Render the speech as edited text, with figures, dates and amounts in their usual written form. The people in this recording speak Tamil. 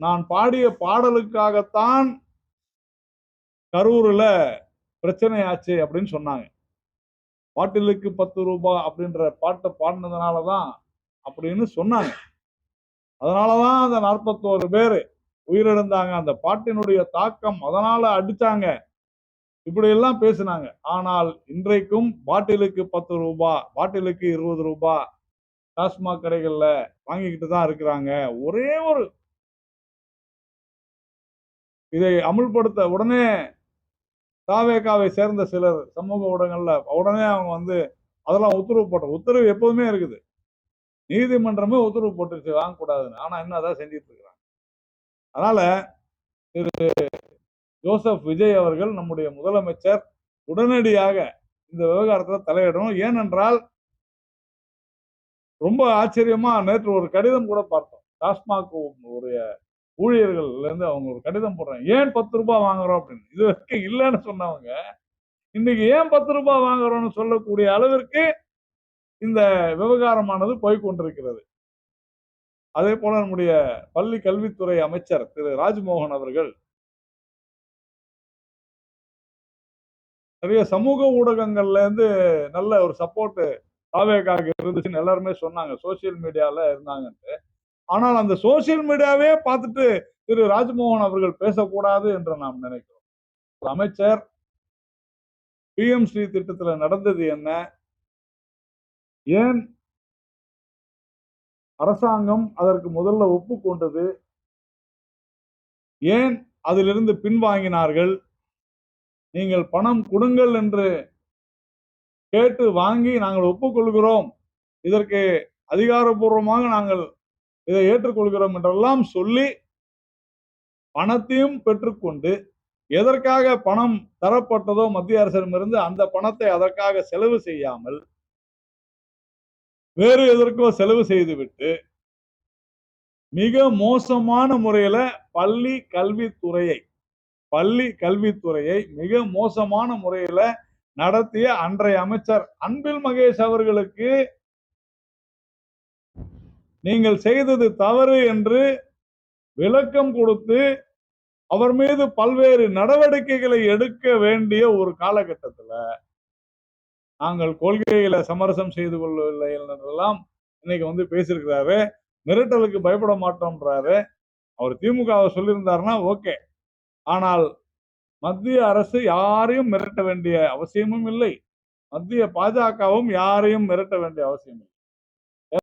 நான் பாடிய பாடலுக்காகத்தான் கரூர்ல பிரச்சனை ஆச்சு அப்படின்னு சொன்னாங்க. பாட்டிலுக்கு 10 ரூபாய் அப்படின்ற பாட்டை பாடினதுனாலதான் அப்படின்னு சொன்னாங்க. அதனாலதான் அந்த 41 பேரு உயிரிழந்தாங்க. அந்த பாட்டினுடைய தாக்கம் அதனால அடிச்சாங்க. இப்படி எல்லாம் பேசினாங்க. ஆனால் இன்றைக்கும் பாட்டிலுக்கு 10 ரூபாய், பாட்டிலுக்கு 20 ரூபாய் டாஸ்மாக் கடைகள்ல வாங்கிக்கிட்டு தான் இருக்கிறாங்க. ஒரே ஒரு இதை அமுல்படுத்த உடனே தாவேகாவை சேர்ந்த சிலர் சமூக ஊடகங்கள்ல உடனே அவங்க அதெல்லாம் உத்தரவு எப்போதுமே இருக்குது. நீதிமன்றமே உத்தரவு போட்டுருச்சு வாங்கக்கூடாதுன்னு. ஆனா இன்னும் அதான் செஞ்சுட்டு இருக்கிறாங்க. அதனால திரு ஜோசப் விஜய் அவர்கள் நம்முடைய முதலமைச்சர் உடனடியாக இந்த விவகாரத்தில் தலையிடணும். ஏனென்றால் ரொம்ப ஆச்சரியமா நேற்று ஒரு கடிதம் கூட பார்த்தோம். டாஸ்மாக் உடைய ஊழியர்கள்ல இருந்து அவங்க ஒரு கடிதம் போடுறாங்க. ஏன் 10 ரூபாய் வாங்குறோம் அப்படின்னு. இது வரைக்கும் இல்லைன்னு சொன்னவங்க இன்னைக்கு ஏன் 10 ரூபாய் வாங்குறோம்னு சொல்லக்கூடிய அளவிற்கு இந்த விவகாரமானது போய்கொண்டிருக்கிறது. அதே போல நம்முடைய பள்ளி கல்வித்துறை அமைச்சர் திரு ராஜ்மோகன் அவர்கள் நிறைய சமூக ஊடகங்கள்ல இருந்து நல்ல ஒரு சப்போர்ட் தாவேகாக இருந்துச்சுன்னு எல்லாருமே சொன்னாங்க. சோசியல் மீடியால இருந்தாங்கன்ட்டு. ஆனால் அந்த சோசியல் மீடியாவே பார்த்துட்டு திரு ராஜ்மோகன் அவர்கள் பேசக்கூடாது என்று நாம் நினைக்கிறோம். அமைச்சர் பிஎம் ஸ்ரீ திட்டத்தில் நடந்தது என்ன, ஏன் அரசாங்கம் அதற்கு முதல்ல ஒப்புக்கொண்டது, ஏன் அதிலிருந்து பின்வாங்கினார்கள், நீங்கள் பணம் கொடுங்கள் என்று கேட்டு வாங்கி நாங்கள் ஒப்புக்கொள்கிறோம், இதற்கு அதிகாரப்பூர்வமாக நாங்கள் இதை ஏற்றுக்கொள்கிறோம் என்றெல்லாம் சொல்லி பணத்தையும் பெற்றுக்கொண்டு எதற்காக பணம் தரப்பட்டதோ மத்திய அரசிடமிருந்து அந்த பணத்தை அதற்காக செலவு செய்யாமல் வேறு எதற்கோ செலவு செய்துவிட்டு மிக மோசமான முறையில பள்ளி கல்வித்துறையை மிக மோசமான முறையில நடத்திய அன்றைய அமைச்சர் அன்பில் மகேஷ் அவர்களுக்கு நீங்கள் செய்தது தவறு என்று விளக்கம் கொடுத்து அவர் மீது பல்வேறு நடவடிக்கைகளை எடுக்க வேண்டிய ஒரு காலகட்டத்தில் நாங்கள் கொள்கையில சமரசம் செய்து கொள்ளவில்லை என்றெல்லாம் இன்னைக்கு பேசியிருக்கிறாரு. மிரட்டலுக்கு பயப்பட மாட்டோம்ன்றாரு. அவர் திமுகவை சொல்லியிருந்தாருன்னா ஓகே. ஆனால் மத்திய அரசு யாரையும் மிரட்ட வேண்டிய அவசியமும் இல்லை. மத்திய பாஜகவும் யாரையும் மிரட்ட வேண்டிய அவசியம் இல்லை.